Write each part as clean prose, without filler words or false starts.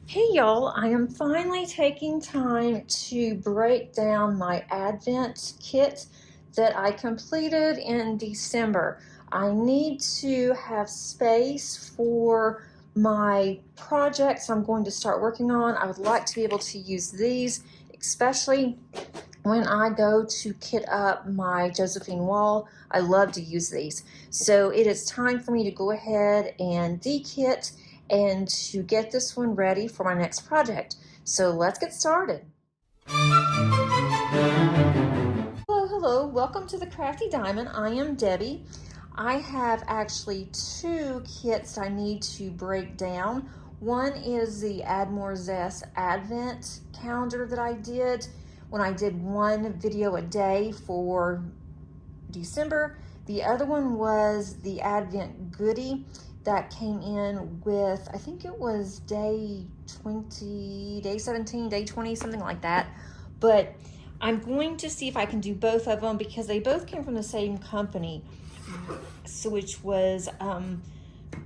Hey y'all, I am finally taking time to break down my Advent kit that I completed in December. I need to have space for my projects I'm going to start working on. I would like to be able to use these, especially when I go to kit up my Josephine wall. I love to use these. So it is time for me to go ahead and dekit and to get this one ready for my next project. So let's get started. Hello, welcome to the Crafty Diamond. I am Debbie. I have actually two kits I need to break down. One is the Add More Zest Advent calendar that I did when I did one video a day for December. The other one was the Advent Goodie that came in with, I think it was day 20, day 17, day 20, something like that. But I'm going to see if I can do both of them because they both came from the same company, so which was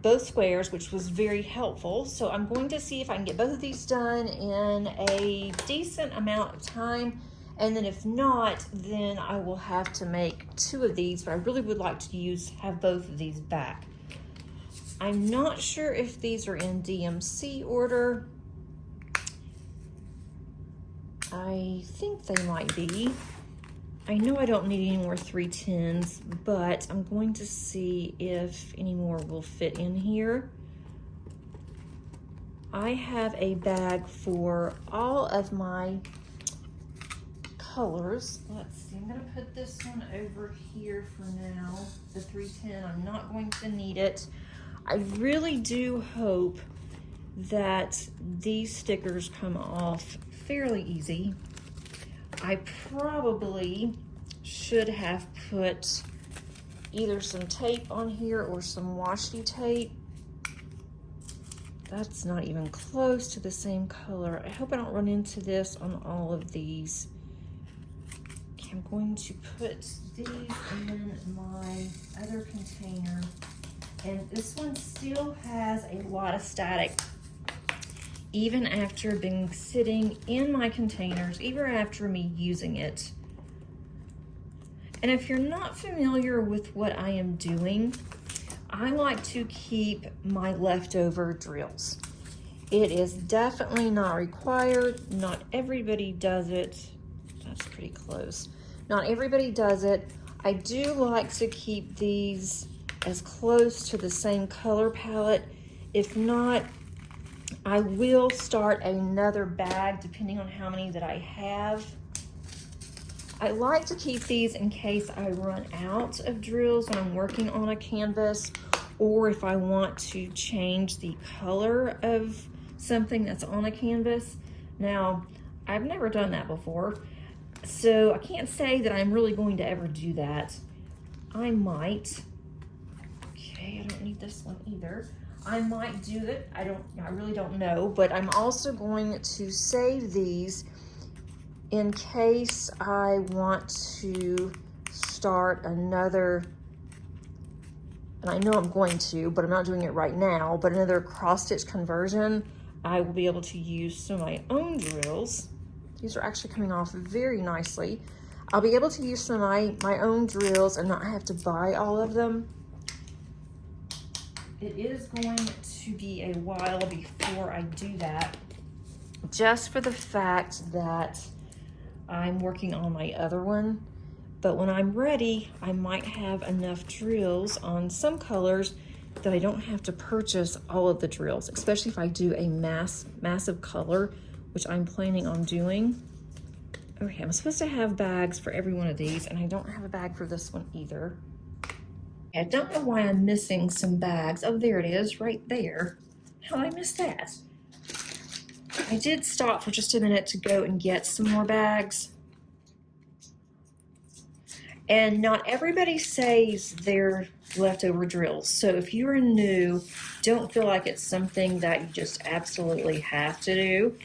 both squares, which was very helpful. So I'm going to see if I can get both of these done in a decent amount of time. And then if not, then I will have to make two of these, but I really would like to have both of these back. I'm not sure if these are in DMC order. I think they might be. I know I don't need any more 310s, but I'm going to see if any more will fit in here. I have a bag for all of my colors. Let's see, I'm gonna put this one over here for now, the 310. I'm not going to need it. I really do hope that these stickers come off fairly easy. I probably should have put either some tape on here or some washi tape. That's not even close to the same color. I hope I don't run into this on all of these. Okay, I'm going to put these in my other container. And this one still has a lot of static, even after being sitting in my containers, even after me using it. And if you're not familiar with what I am doing, I like to keep my leftover drills. It is definitely not required. Not everybody does it. That's pretty close. Not everybody does it. I do like to keep these as close to the same color palette. If not, I will start another bag depending on how many that I have. I like to keep these in case I run out of drills when I'm working on a canvas, or if I want to change the color of something that's on a canvas. Now, I've never done that before, so I can't say that I'm really going to ever do that. I might. Okay, I don't need this one either. I might do it. I really don't know, but I'm also going to save these in case I want to start another, and I know I'm going to, but I'm not doing it right now, but another cross stitch conversion. I will be able to use some of my own drills. These are actually coming off very nicely. I'll be able to use some of my own drills and not have to buy all of them. It is going to be a while before I do that, just for the fact that I'm working on my other one. But when I'm ready, I might have enough drills on some colors that I don't have to purchase all of the drills, especially if I do a massive color, which I'm planning on doing. Okay, I'm supposed to have bags for every one of these, and I don't have a bag for this one either. I don't know why I'm missing some bags. Oh, there it is, right there. How did I miss that? I did stop for just a minute to go and get some more bags. And not everybody saves their leftover drills. So if you're new, don't feel like it's something that you just absolutely have to do.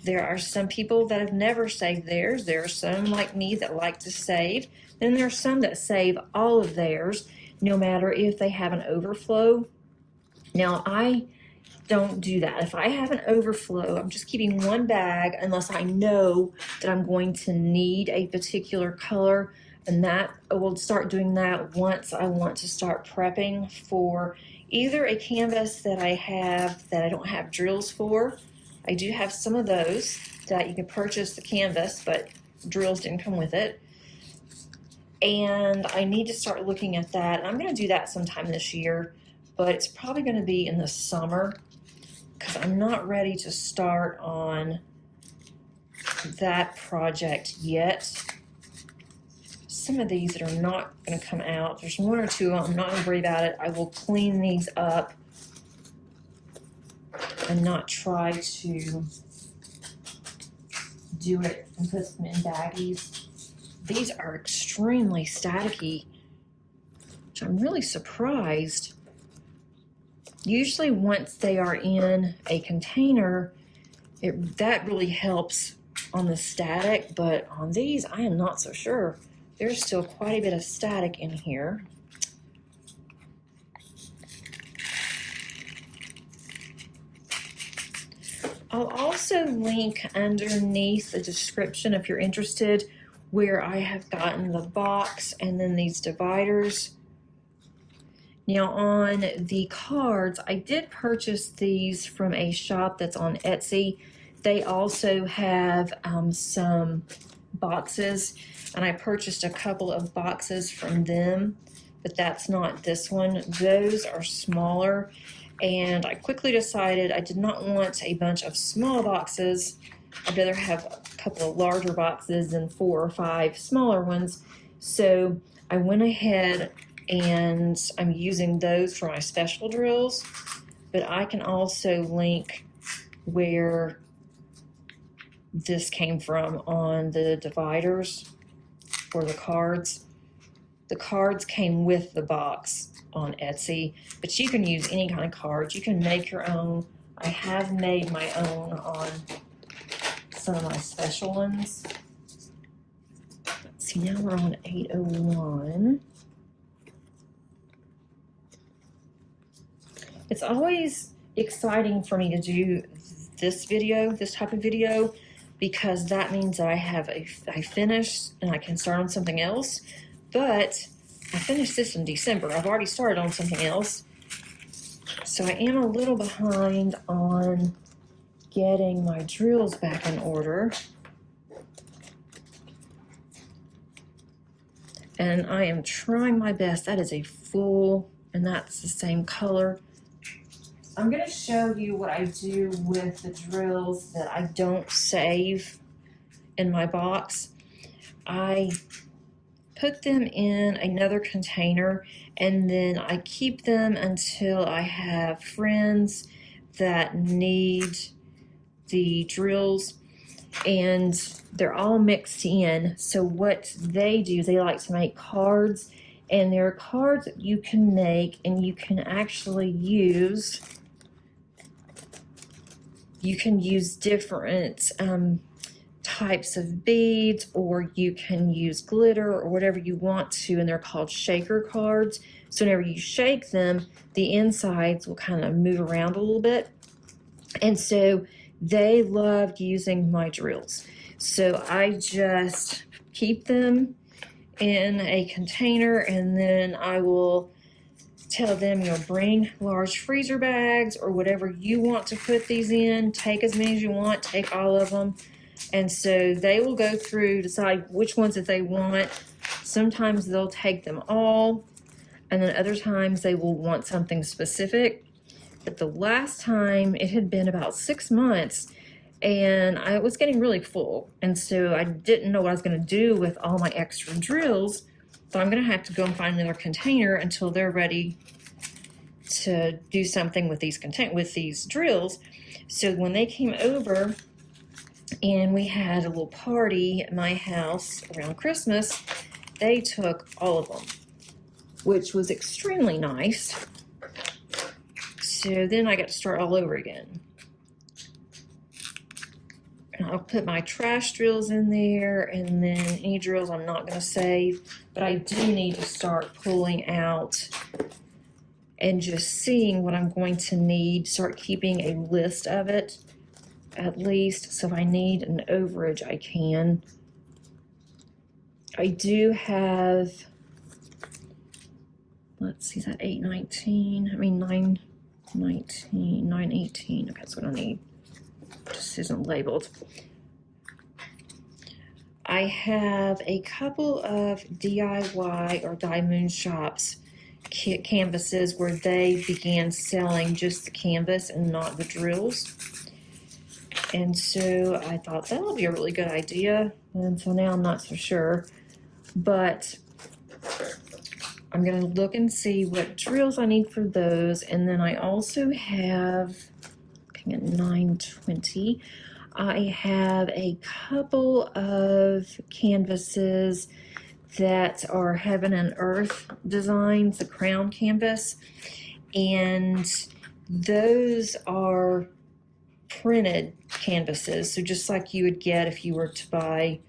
There are some people that have never saved theirs. There are some like me that like to save. Then there are some that save all of theirs, no matter if they have an overflow. Now, I don't do that. If I have an overflow, I'm just keeping one bag unless I know that I'm going to need a particular color, and that I will start doing that once I want to start prepping for either a canvas that I have that I don't have drills for. I do have some of those that you can purchase the canvas, but drills didn't come with it. And I need to start looking at that. And I'm going to do that sometime this year, but it's probably going to be in the summer because I'm not ready to start on that project yet. Some of these that are not going to come out, there's one or two, I'm not going to worry about it. I will clean these up and not try to do it and put them in baggies. These are extremely staticky, which I'm really surprised. Usually once they are in a container, that really helps on the static, but on these, I am not so sure. There's still quite a bit of static in here. I'll also link underneath the description if you're interested where I have gotten the box and then these dividers. Now on the cards, I did purchase these from a shop that's on Etsy. They also have some boxes, and I purchased a couple of boxes from them, but that's not this one. Those are smaller, and I quickly decided I did not want a bunch of small boxes. I'd rather have a couple of larger boxes than 4 or 5 smaller ones. So I went ahead and I'm using those for my special drills, but I can also link where this came from on the dividers for the cards. The cards came with the box on Etsy, but you can use any kind of cards. You can make your own. I have made my own on some of my special ones. Let's see, now we're on 801. It's always exciting for me to do this type of video, because that means that I finished and I can start on something else. But I finished this in December. I've already started on something else. So I am a little behind on getting my drills back in order. And I am trying my best. That is a full, and that's the same color. I'm going to show you what I do with the drills that I don't save in my box. I put them in another container, and then I keep them until I have friends that need the drills, and they're all mixed in. So what they do is they like to make cards, and there are cards that you can make and you can actually use. You can use different types of beads, or you can use glitter or whatever you want to, and they're called shaker cards. So whenever you shake them, the insides will kind of move around a little bit. And so they loved using my drills. So I just keep them in a container, and then I will tell them, bring large freezer bags or whatever you want to put these in. Take as many as you want, take all of them. And so they will go through, decide which ones that they want. Sometimes they'll take them all, and then other times they will want something specific. But the last time, it had been about 6 months, and I was getting really full. And so I didn't know what I was going to do with all my extra drills. So I'm going to have to go and find another container until they're ready to do something with these drills. So when they came over and we had a little party at my house around Christmas, they took all of them, which was extremely nice. So then I got to start all over again. And I'll put my trash drills in there, and then any drills I'm not going to save. But I do need to start pulling out and just seeing what I'm going to need, start keeping a list of it at least, so if I need an overage, I can. I do have, let's see, is that 819? I mean 919, 918. Okay, that's what I need. Just isn't labeled. I have a couple of DIY or Diamond Shops kit canvases where they began selling just the canvas and not the drills. And so I thought that would be a really good idea. And so now I'm not so sure. But I'm going to look and see what drills I need for those. And then I also have, looking at 920, I have a couple of canvases that are Heaven and Earth designs, the crown canvas. And those are printed canvases. So just like you would get if you were to buy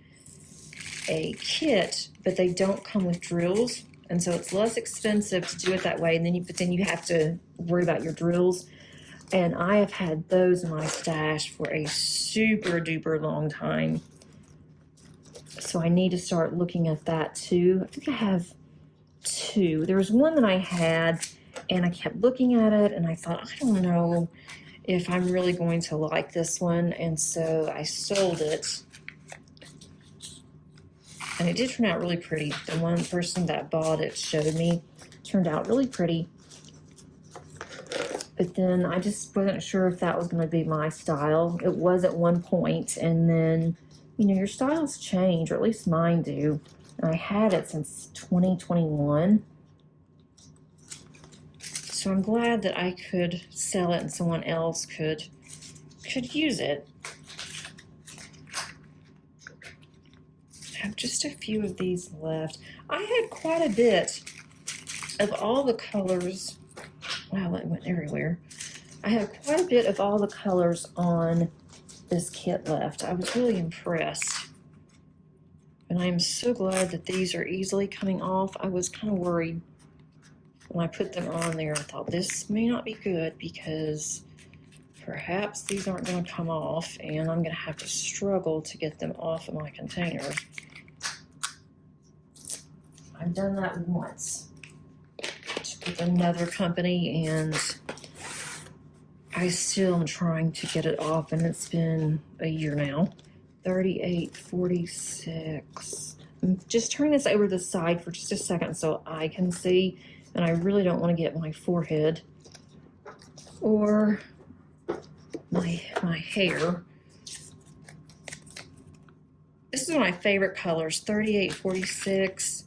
a kit, but they don't come with drills, and so it's less expensive to do it that way. And then but then you have to worry about your drills. And I have had those in my stash for a super duper long time, so I need to start looking at that too. I think I have two. There was one that I had, and I kept looking at it, and I thought, I don't know if I'm really going to like this one, and so I sold it. And it did turn out really pretty. The one person that bought it showed me. It turned out really pretty. But then I just wasn't sure if that was going to be my style. It was at one point, and then, you know, your styles change, or at least mine do. And I had it since 2021. So I'm glad that I could sell it and someone else could use it. I have just a few of these left. I had quite a bit of all the colors. Wow, that went everywhere. I have quite a bit of all the colors on this kit left. I was really impressed. And I am so glad that these are easily coming off. I was kind of worried when I put them on there. I thought this may not be good because perhaps these aren't going to come off and I'm going to have to struggle to get them off of my container. I've done that once with another company, and I still am trying to get it off, and it's been a year now. 3846. I'm just turning this over to the side for just a second so I can see, and I really don't want to get my forehead or my hair. This is one of my favorite colors, 3846.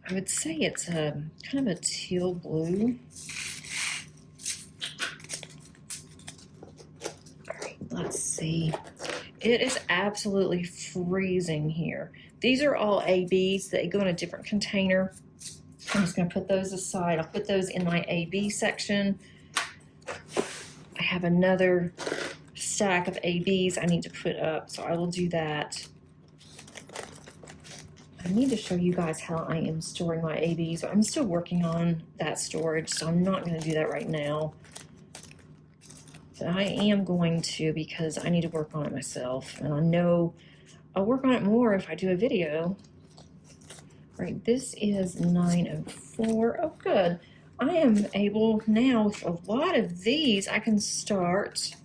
I would say it's a kind of a teal blue. All right, let's see. It is absolutely freezing here. These are all ABs. They go in a different container. I'm just going to put those aside. I'll put those in my AB section. I have another stack of ABs I need to put up, so I will do that. I need to show you guys how I am storing my ABs. I'm still working on that storage, so I'm not going to do that right now. But I am going to, because I need to work on it myself. And I know I'll work on it more if I do a video. Right, this is 904. Oh, good. I am able now, with a lot of these, I can start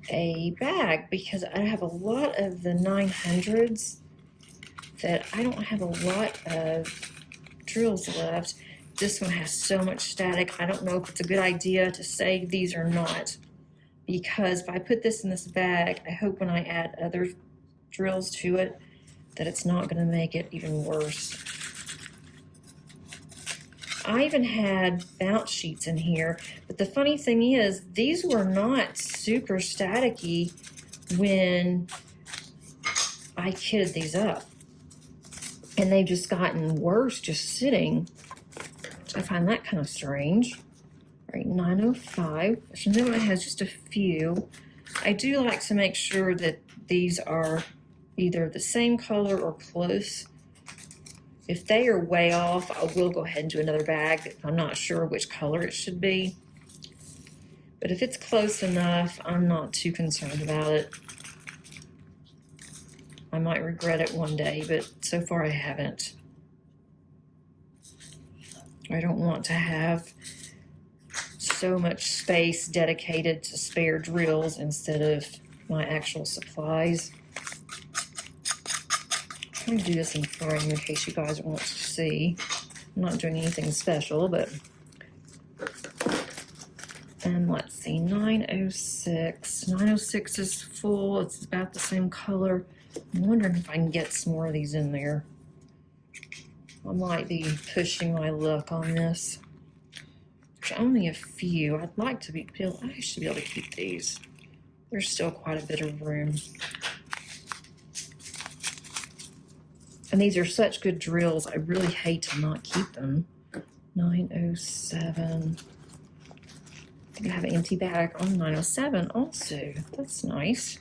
a bag, because I have a lot of the 900s that I don't have a lot of drills left. This one has so much static. I don't know if it's a good idea to save these or not, because if I put this in this bag, I hope when I add other drills to it that it's not going to make it even worse. I even had bounce sheets in here, but the funny thing is, these were not super staticky when I kitted these up. And they've just gotten worse just sitting. I find that kind of strange. All right, 905. So now it has just a few. I do like to make sure that these are either the same color or close If they are way off, I will go ahead and do another bag if I'm not sure which color it should be. But if it's close enough, I'm not too concerned about it. I might regret it one day, but so far I haven't. I don't want to have so much space dedicated to spare drills instead of my actual supplies. I'm going to do this in frame in case you guys want to see. I'm not doing anything special, but... And let's see, 906. 906 is full. It's about the same color. I'm wondering if I can get some more of these in there. I might be pushing my luck on this. There's only a few. I'd like to be able, I should be able to keep these. There's still quite a bit of room. And these are such good drills. I really hate to not keep them. 907. I think I have an empty bag on 907 also. That's nice.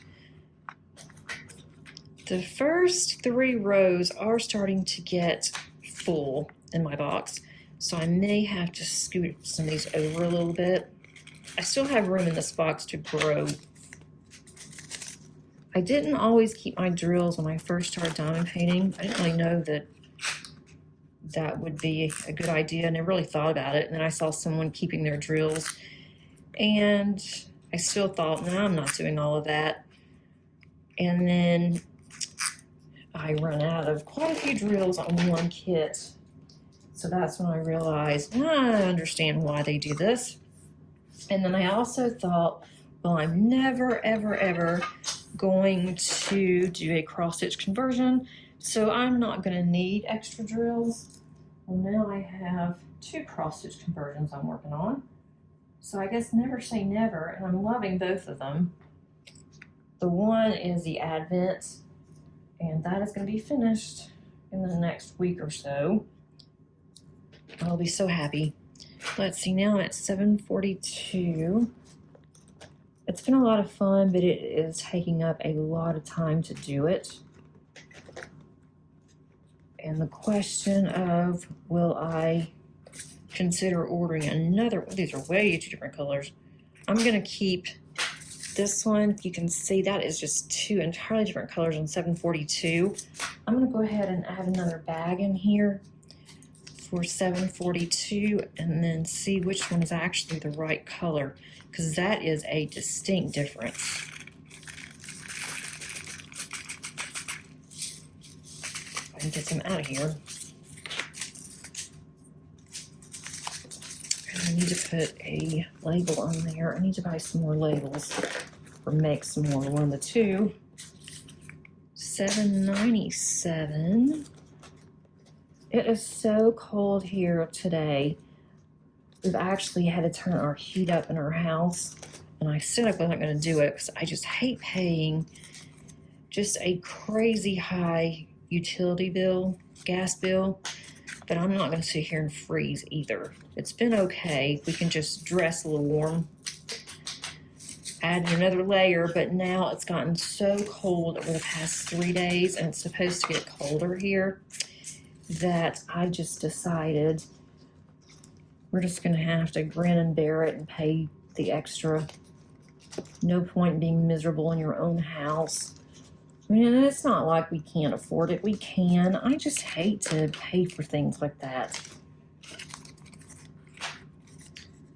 The first 3 rows are starting to get full in my box, so I may have to scoot some of these over a little bit. I still have room in this box to grow. I didn't always keep my drills when I first started diamond painting. I didn't really know that that would be a good idea, and I really thought about it. And then I saw someone keeping their drills, and I still thought, no, I'm not doing all of that. And then I run out of quite a few drills on one kit. So that's when I realized, I understand why they do this. And then I also thought, well, I'm never, ever, ever going to do a cross-stitch conversion, so I'm not going to need extra drills. Well, now I have 2 cross-stitch conversions I'm working on. So I guess never say never, and I'm loving both of them. The one is the Advent, and that is going to be finished in the next week or so. I'll be so happy. Let's see, now I'm at 742. It's been a lot of fun, but it is taking up a lot of time to do it. And the question of, will I consider ordering another, these are way 2 different colors. I'm going to keep this one. You can see that is just 2 entirely different colors on 742. I'm going to go ahead and add another bag in here for 742 and then see which one is actually the right color, because that is a distinct difference. I can get them out of here. And I need to put a label on there. I need to buy some more labels or make some more. One of the 2. 797. It is so cold here today. We've actually had to turn our heat up in our house, and I said I wasn't going to do it because I just hate paying just a crazy high utility bill, gas bill, but I'm not going to sit here and freeze either. It's been okay. We can just dress a little warm, add another layer, but now it's gotten so cold over the past 3 days, and it's supposed to get colder here, that I just decided we're just going to have to grin and bear it and pay the extra. No point in being miserable in your own house. I mean, it's not like we can't afford it. We can. I just hate to pay for things like that.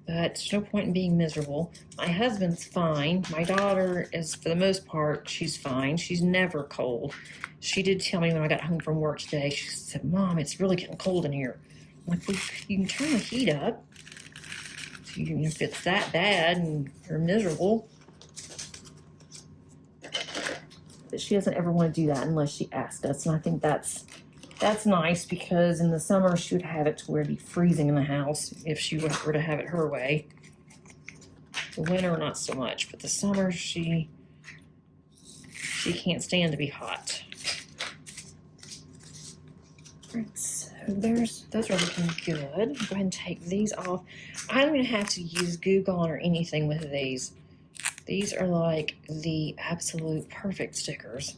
But there's no point in being miserable. My husband's fine. My daughter is, for the most part, she's fine. She's never cold. She did tell me when I got home from work today, she said, Mom, it's really getting cold in here. I'm like, well, you can turn the heat up. So if it's that bad and you're miserable. But she doesn't ever want to do that unless she asked us. And I think that's nice, because in the summer she would have it to where it'd be freezing in the house if she were to have it her way. The winter, not so much, but the summer she can't stand to be hot. All right, so those are looking good. Go ahead and take these off. I don't even have to use Goo Gone or anything with these. These are like the absolute perfect stickers.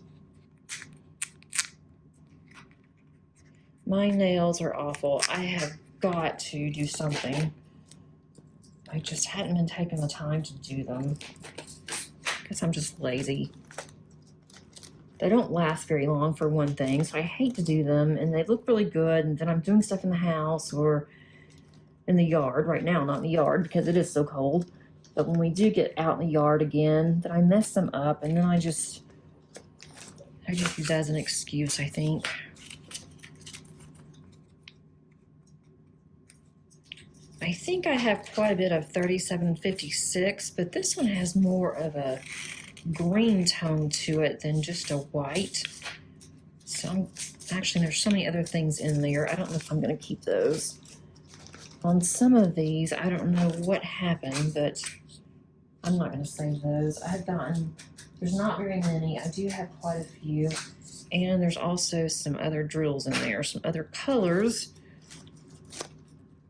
My nails are awful. I have got to do something. I just hadn't been taking the time to do them because I'm just lazy. They don't last very long for one thing, so I hate to do them, and they look really good, and then I'm doing stuff in the house or in the yard. Right now, not in the yard because it is so cold. But when we do get out in the yard again, then I mess them up, and then I just use that as an excuse, I think. I think I have quite a bit of 3756, but this one has more of a green tone to it than just a white. So actually, there's so many other things in there. I don't know if I'm going to keep those. On some of these, I don't know what happened, but I'm not going to save those. I've gotten, there's not very many. I do have quite a few. And there's also some other drills in there, some other colors.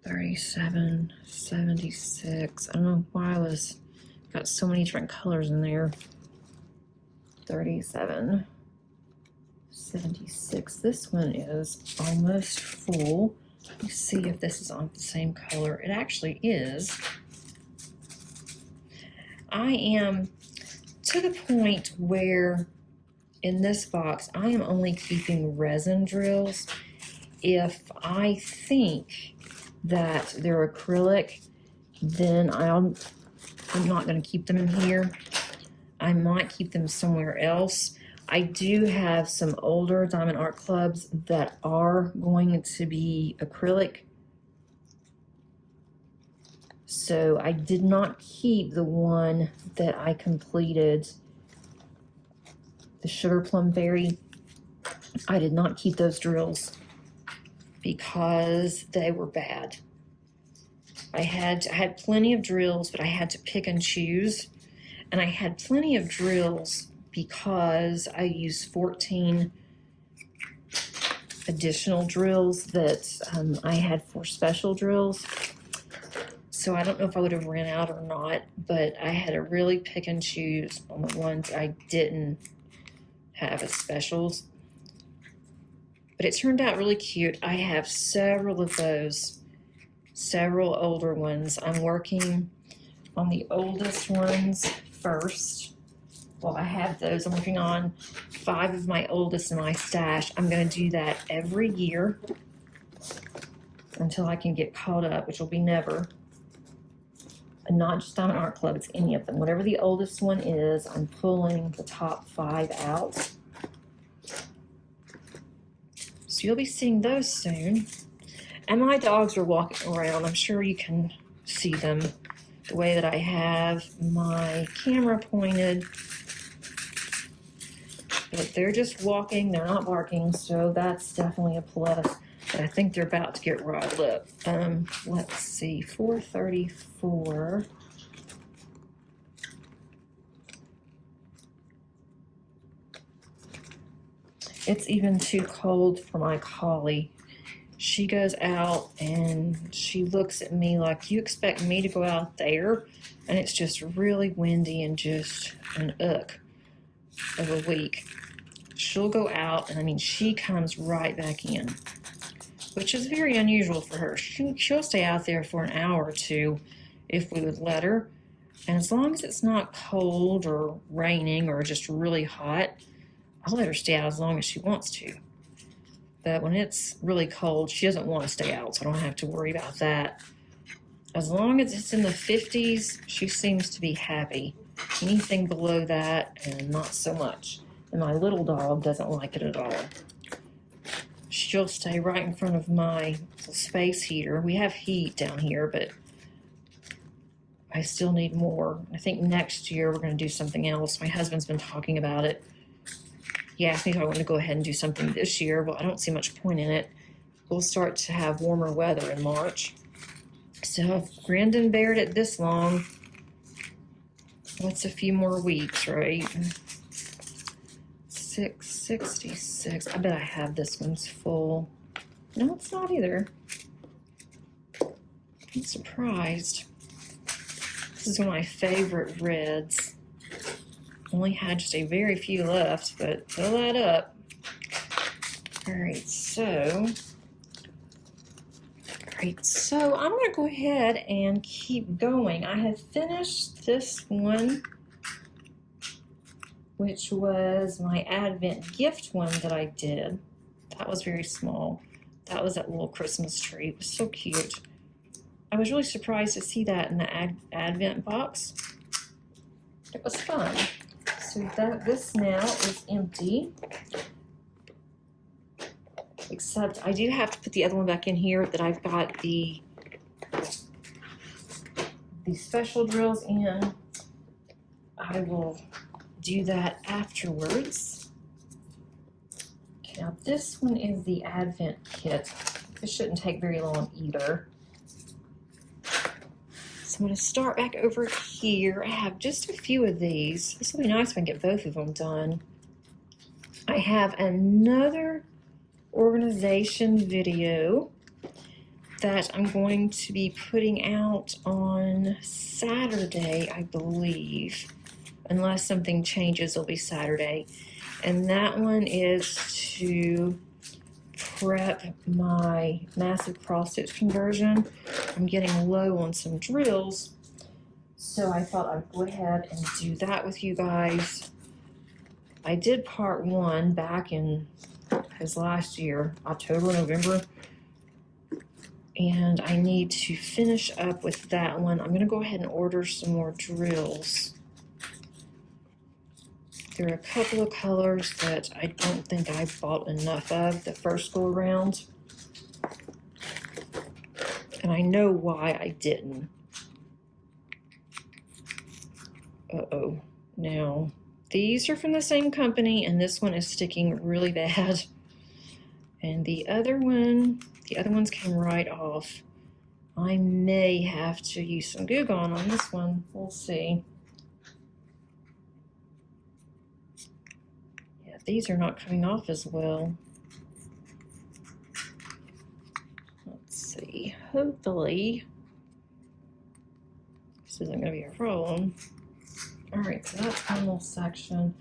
37, 76. I don't know why I was got so many different colors in there. 37, 76. This one is almost full. Let me see if this is on the same color. It actually is. I am to the point where in this box I am only keeping resin drills if I think that they're acrylic, then I'm not going to keep them in here. I might keep them somewhere else. I do have some older Diamond Art Clubs that are going to be acrylic. So I did not keep the one that I completed, the Sugar Plum Fairy. I did not keep those drills because they were bad. I had plenty of drills, but I had to pick and choose. And I had plenty of drills because I used 14 additional drills that I had for special drills. So I don't know if I would have ran out or not, but I had to really pick and choose on the ones I didn't have as specials. But it turned out really cute. I have several of those, several older ones. I'm working on the oldest ones first. Well, I have those. I'm working on 5 of my oldest in my stash. I'm going to do that every year until I can get caught up, which will be never. And not just Diamond Art Club, it's any of them. Whatever the oldest one is, I'm pulling the top 5 out. So you'll be seeing those soon. And my dogs are walking around. I'm sure you can see them the way that I have my camera pointed. But they're just walking, they're not barking, so that's definitely a plus. But I think they're about to get riled up. Let's see, 434. It's even too cold for my collie. She goes out and she looks at me like, you expect me to go out there? And it's just really windy and just an of a week. She'll go out, and I mean, she comes right back in, which is very unusual for her. She'll stay out there for an hour or two if we would let her. And as long as it's not cold or raining or just really hot, I'll let her stay out as long as she wants to. But when it's really cold, she doesn't want to stay out, so I don't have to worry about that. As long as it's in the 50s, she seems to be happy. Anything below that, and not so much. And my little dog doesn't like it at all. She'll stay right in front of my space heater. We have heat down here, but I still need more. I think next year we're going to do something else. My husband's been talking about it. He asked me if I wanted to go ahead and do something this year. Well, I don't see much point in it. We'll start to have warmer weather in March. So if Brendan bared it this long, what's a few more weeks, right? 666. I bet I have this one's full. No, it's not either. I'm surprised. This is one of my favorite reds. Only had just a very few left, but they'll add up. All right, so right, so I'm going to go ahead and keep going. I have finished this one, which was my Advent gift one that I did. That was very small. That was that little Christmas tree. It was so cute. I was really surprised to see that in the Advent box. It was fun. So this now is empty. Except I do have to put the other one back in here that I've got the special drills in. I will do that afterwards. Now this one is the Advent kit. This shouldn't take very long either. So I'm going to start back over here. I have just a few of these. This will be nice if I can get both of them done. I have another organization video that I'm going to be putting out on Saturday, I believe. Unless something changes, it'll be Saturday. And that one is to prep my massive cross stitch conversion. I'm getting low on some drills, so I thought I'd go ahead and do that with you guys. I did part one back in last year, October, November, and I need to finish up with that one. I'm going to go ahead and order some more drills. There are a couple of colors that I don't think I bought enough of the first go around, and I know why I didn't. Uh-oh. Now, these are from the same company, and this one is sticking really bad. And the other ones came right off. I may have to use some Goo Gone on this one. We'll see. Yeah, these are not coming off as well. Let's see. Hopefully, this isn't going to be a problem. All right, so that's one little section.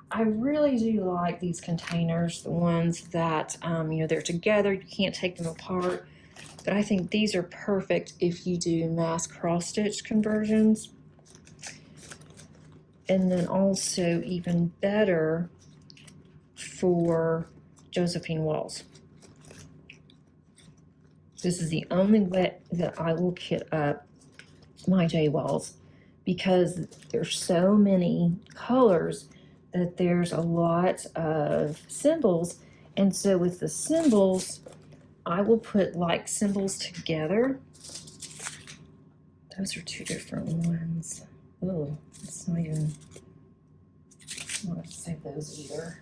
I really do like these containers, the ones that, you know, they're together, you can't take them apart. But I think these are perfect if you do mass cross-stitch conversions. And then also even better for Josephine walls. This is the only way that I will kit up my J walls, because there's so many colors that there's a lot of symbols. And so with the symbols, I will put like symbols together. Those are two different ones. Oh, it's not even, I don't have to save those either.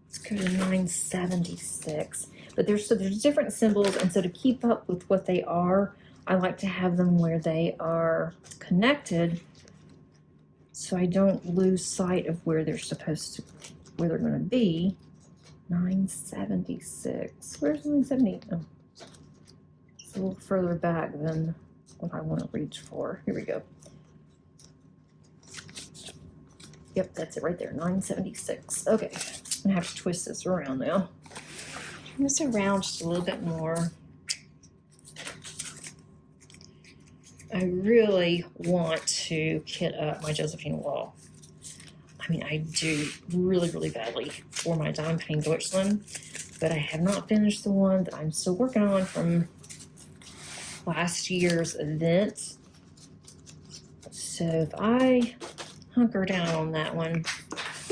Let's go to 976. But there's different symbols, and so to keep up with what they are, I like to have them where they are connected, so I don't lose sight of where they're where they're going to be. 976. Where's 970? Oh, it's a little further back than what I want to reach for. Here we go. Yep, that's it right there. 976. Okay, I'm gonna have to twist this around now. Turn this around just a little bit more. I really want to kit up my Josephine wall. I mean, I do really, really badly for my dime painting Deutschland, but I have not finished the one that I'm still working on from last year's event. So if I hunker down on that one,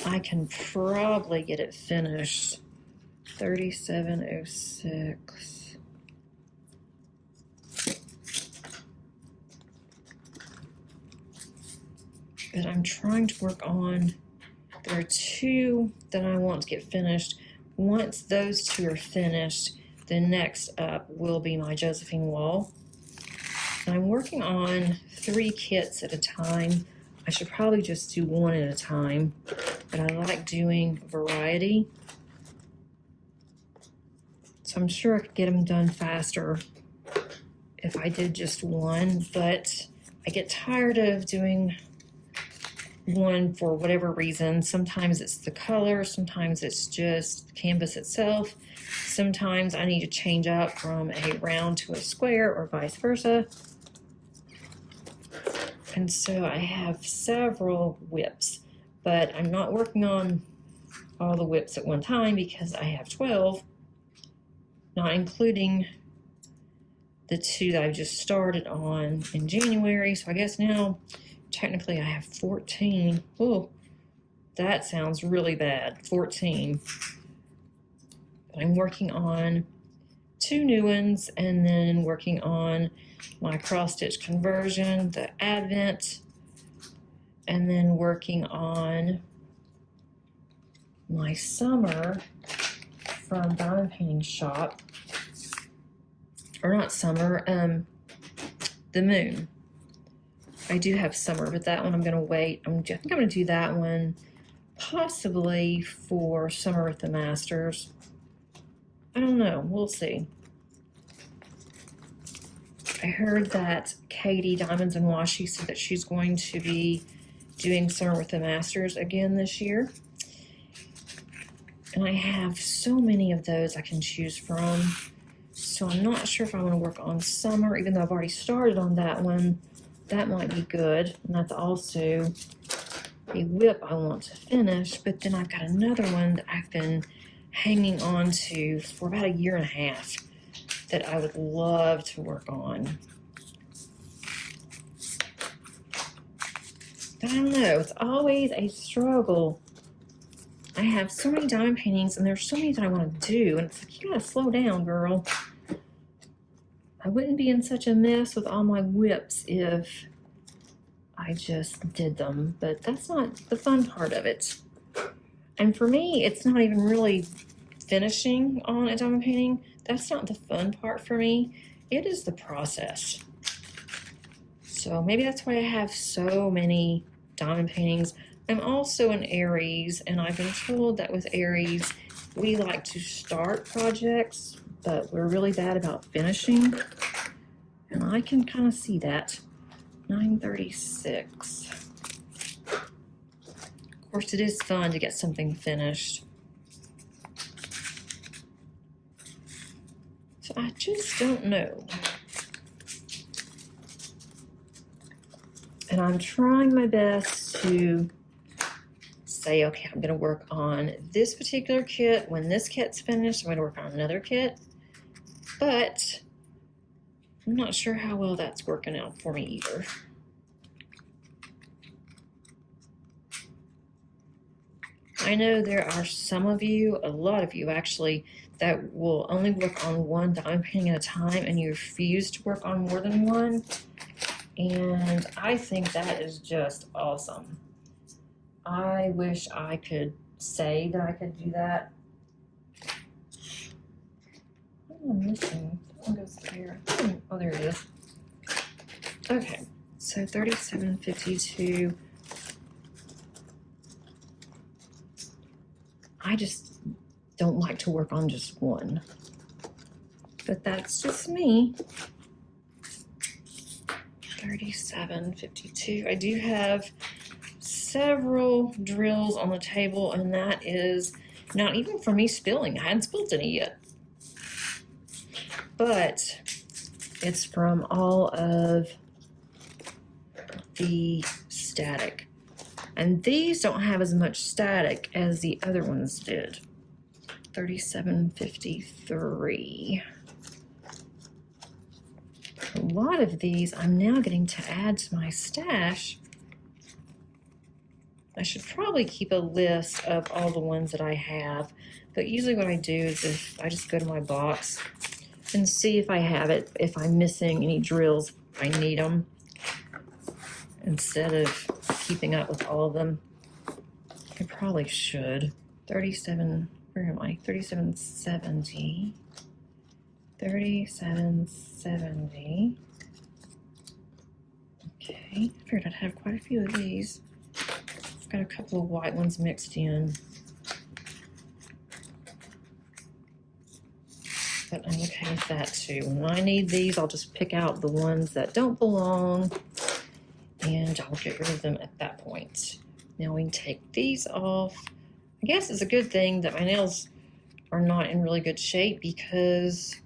I can probably get it finished. 3706. But I'm trying to work on, there are two that I want to get finished. Once those two are finished, the next up will be my Josephine wall. And I'm working on 3 kits at a time. I should probably just do one at a time, but I like doing variety. So I'm sure I could get them done faster if I did just one, but I get tired of doing one for whatever reason. Sometimes it's the color, sometimes it's just the canvas itself. Sometimes I need to change up from a round to a square or vice versa. And so I have several whips, but I'm not working on all the whips at one time because I have 12, not including the 2 that I just started on in January. So I guess now technically I have 14. Oh, that sounds really bad, 14. But I'm working on 2 new ones and then working on my cross stitch conversion, the Advent, and then working on my summer from Diamond Painting Shop, or not summer, the moon. I do have summer, but that one I'm gonna wait. I think I'm gonna do that one possibly for Summer with the Masters. I don't know, we'll see. I heard that Katie Diamonds and Washi said that she's going to be doing Summer with the Masters again this year. And I have so many of those I can choose from. So I'm not sure if I want to work on summer, even though I've already started on that one. That might be good. And that's also a whip I want to finish. But then I've got another one that I've been hanging on to for about 1.5 years that I would love to work on. But I don't know, it's always a struggle. I have so many diamond paintings and there's so many that I want to do, and it's like, you gotta slow down, girl. I wouldn't be in such a mess with all my whips if I just did them, but that's not the fun part of it. And for me, it's not even really finishing on a diamond painting. That's not the fun part for me. It is the process. So maybe that's why I have so many diamond paintings. I'm also an Aries, and I've been told that with Aries, we like to start projects, but we're really bad about finishing. And I can kind of see that. 936. Of course, it is fun to get something finished. So I just don't know. And I'm trying my best to say, okay, I'm going to work on this particular kit. When this kit's finished, I'm going to work on another kit. But I'm not sure how well that's working out for me either. I know there are some of you, a lot of you actually, that will only work on one diamond painting at a time and you refuse to work on more than one. And I think that is just awesome. I wish I could say that I could do that. What am I missing? That one goes here. Oh, there it is. Okay, so 3752. I just don't like to work on just one. But that's just me. 3752. I do have several drills on the table, and that is not even for me spilling. I hadn't spilled any yet. But it's from all of the static. And these don't have as much static as the other ones did. 3753. A lot of these I'm now getting to add to my stash. I should probably keep a list of all the ones that I have, but usually what I do is if I just go to my box and see if I have it, if I'm missing any drills, I need them, instead of keeping up with all of them. I probably should. 37, where am I? 3770. 3770. Okay, I figured I'd have quite a few of these. I've got a couple of white ones mixed in. But I'm okay with that too. When I need these, I'll just pick out the ones that don't belong and I'll get rid of them at that point. Now we can take these off. I guess it's a good thing that my nails are not in really good shape because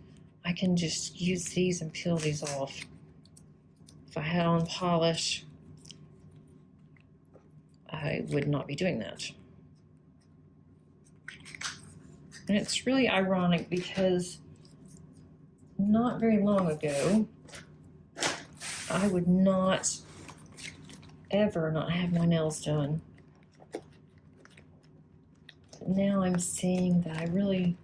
I can just use these and peel these off. If I had on polish, I would not be doing that. And it's really ironic because not very long ago, I would not ever not have my nails done. But now I'm seeing that I really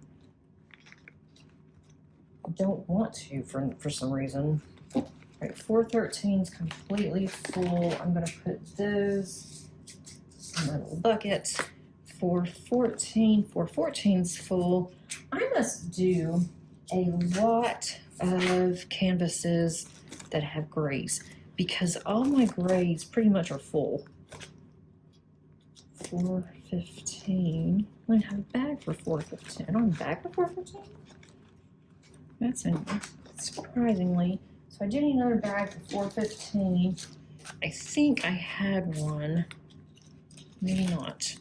don't want to for some reason. All right, 413 is completely full. I'm going to put those in my little bucket. 414 is full. I must do a lot of canvases that have grays because all my grays pretty much are full. 415. I might have a bag for 415. I don't have a bag for 415? That's surprisingly. So I do need another bag for 415. I think I had one. Maybe not.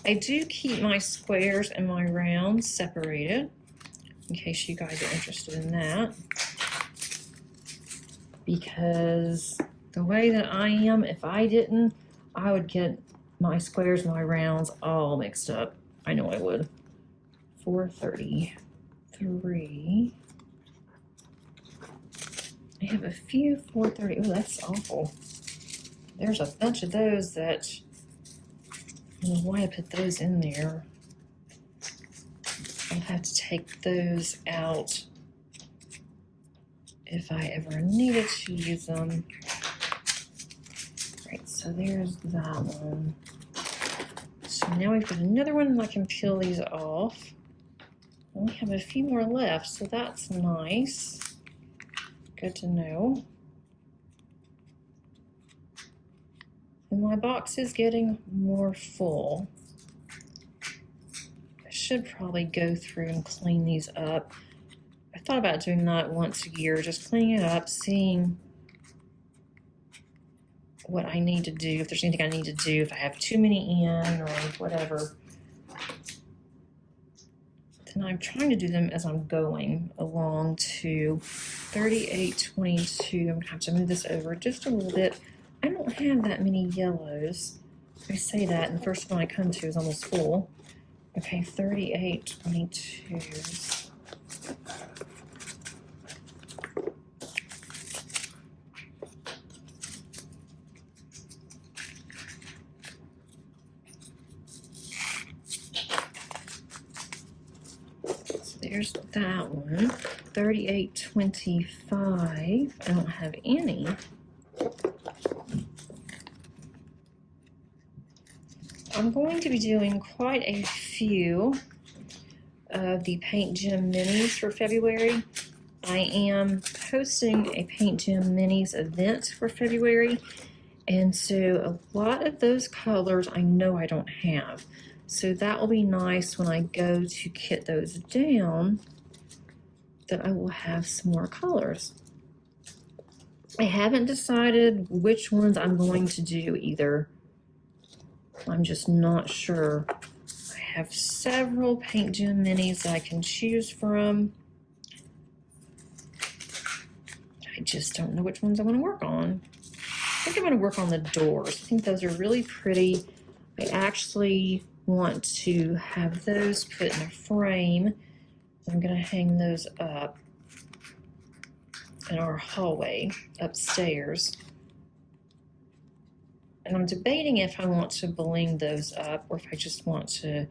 I do keep my squares and my rounds separated in case you guys are interested in that. Because the way that I am, if I didn't, I would get my squares and my rounds all mixed up. I know I would. 433. I have a few 430. Oh, that's awful. There's a bunch of those that, I don't know why I put those in there. I'll have to take those out if I ever needed to use them. Right, so there's that one. So now we've got another one and I can peel these off. And we have a few more left, so that's nice. Good to know. And my box is getting more full. I should probably go through and clean these up. I thought about doing that once a year, just cleaning it up, seeing what I need to do, if there's anything I need to do, if I have too many in or whatever. Then I'm trying to do them as I'm going along to 3822. I'm gonna have to move this over just a little bit. I don't have that many yellows. I say that, and the first one I come to is almost full. Okay, 3822. There's that one. 3825. I don't have any. I'm going to be doing quite a few of the Paint Gym Minis for February. I am hosting a Paint Gym Minis event for February, and so a lot of those colors I know I don't have. So that will be nice when I go to kit those down, that I will have some more colors. I haven't decided which ones I'm going to do either. I'm just not sure. I have several Paint Gym Minis that I can choose from. I just don't know which ones I want to work on. I think I'm going to work on the doors. I think those are really pretty. I actually want to have those put in a frame. I'm going to hang those up in our hallway upstairs. And I'm debating if I want to bling those up or if I just want to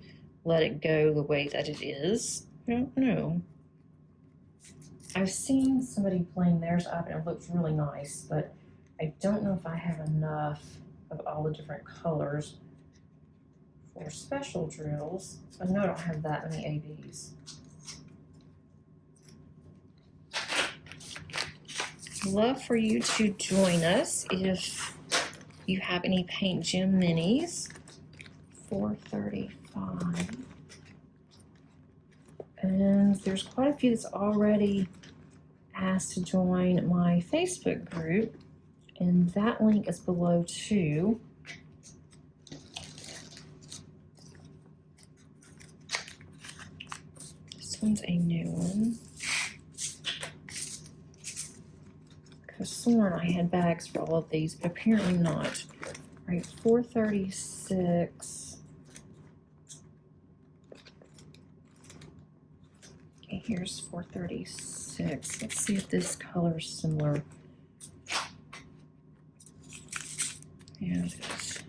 let it go the way that it is. I don't know. I've seen somebody bling theirs up and it looks really nice, but I don't know if I have enough of all the different colors for special drills. I know I don't have that many ABs. Love for you to join us if you have any Paint Gym Minis. 435. And there's quite a few that's already asked to join my Facebook group, and that link is below too. This one's a new one. I could have sworn I had bags for all of these, but apparently not. All right, 436. Okay, here's 436. Let's see if this color is similar. Yeah, it is.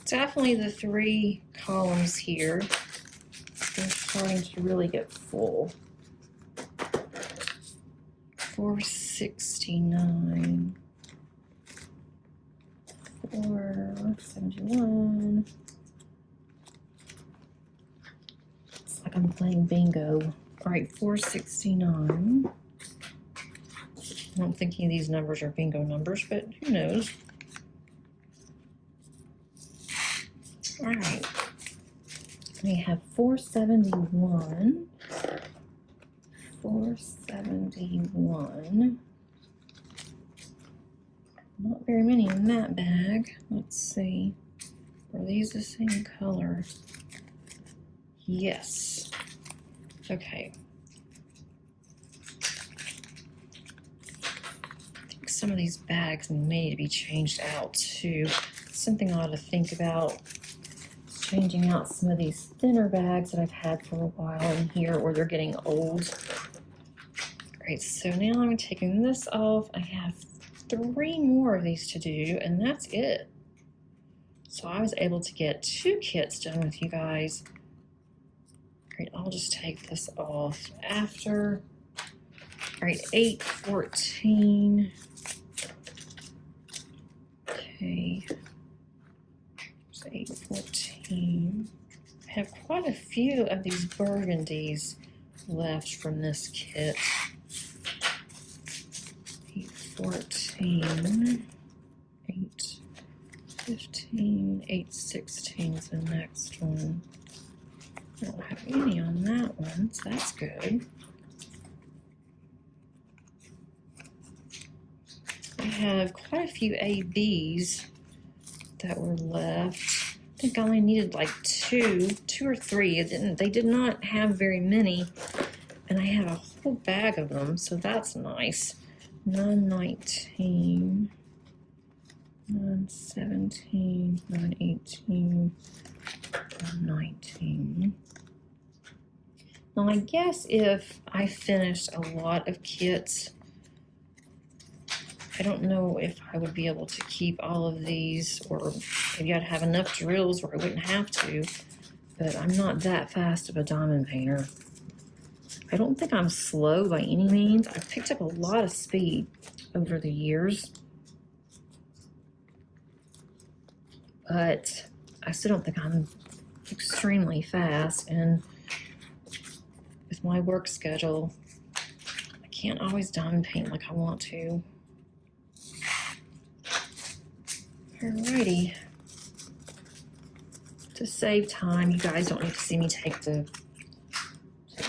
Definitely the 3 columns here. They're starting to really get full. 469. 471. It's like I'm playing bingo. All right, 469. I don't think any of these numbers are bingo numbers, but who knows? All right, we have 471. 471. Not very many in that bag. Let's see. Are these the same color? Yes. Okay. I think some of these bags may be changed out too. Something I ought to think about. Changing out some of these thinner bags that I've had for a while in here, or they're getting old. Great, so now I'm taking this off. I have 3 more of these to do, and that's it. So I was able to get 2 kits done with you guys. Great, I'll just take this off after. All right, 814. Okay. 814. I have quite a few of these burgundies left from this kit. 814, 815, 816 is the next one. I don't have any on that one, so that's good. I have quite a few ABs that were left. I think I only needed like 2 or 3. They did not have very many, and I have a whole bag of them, so that's nice. 919, 917, 918, 919. Now I guess if I finished a lot of kits, I don't know if I would be able to keep all of these, or maybe I'd have enough drills where I wouldn't have to, but I'm not that fast of a diamond painter. I don't think I'm slow by any means. I've picked up a lot of speed over the years, but I still don't think I'm extremely fast, and with my work schedule, I can't always diamond paint like I want to. Alrighty. To save time, you guys don't need to see me take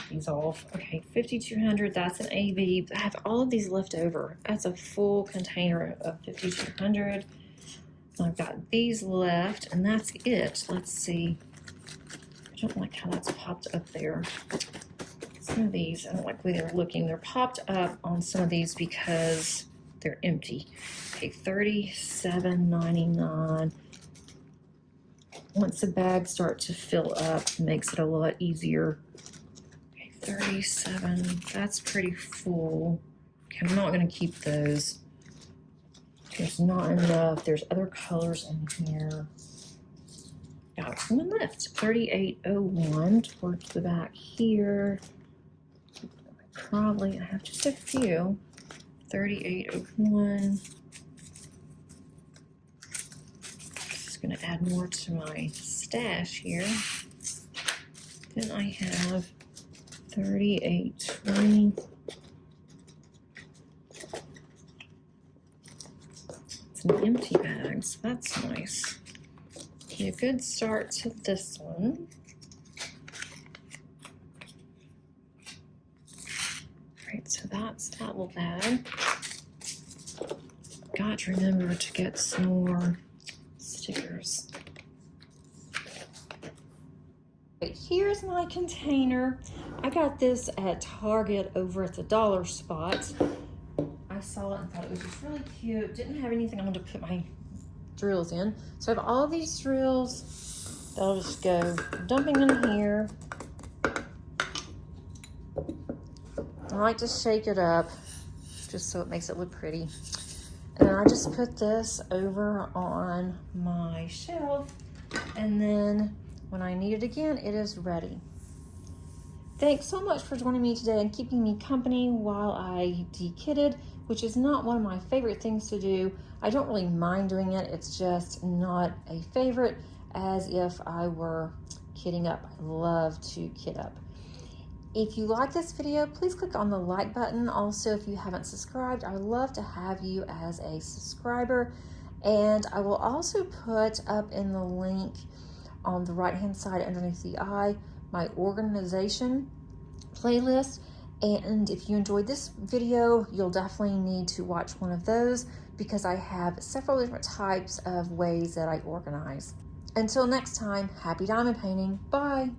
these off. Okay, 5200, that's an AB. I have all of these left over. That's a full container of 5200. I've got these left, and that's it. Let's see. I don't like how that's popped up there. Some of these, I don't like the way they're looking. They're popped up on some of these because they're empty. Okay, $37.99. Once the bags start to fill up, it makes it a lot easier. Okay, 37. That's pretty full. Okay, I'm not going to keep those. There's not enough. There's other colors in here. Got one left. 3801 towards the back here. I have just a few. 3801. Just going to add more to my stash here. Then I have 3820. It's an empty bag, so that's nice. Okay, a good start to this one. Alright, so that's that little bag. Got to remember to get some more stickers. here's my container. I got this at Target over at the dollar spot. I saw it and thought it was just really cute. Didn't have anything I wanted to put my drills in. So I have all these drills that I'll just go dumping in here. I like to shake it up just so it makes it look pretty. And then I just put this over on my shelf, and then when I need it again, it is ready. Thanks so much for joining me today and keeping me company while I de-kitted, which is not one of my favorite things to do. I don't really mind doing it. It's just not a favorite as if I were kitting up. I love to kit up. If you like this video, please click on the like button. Also, if you haven't subscribed, I would love to have you as a subscriber. And I will also put up in the link on the right-hand side underneath the eye, my organization playlist. And if you enjoyed this video, you'll definitely need to watch one of those because I have several different types of ways that I organize. Until next time, happy diamond painting. Bye.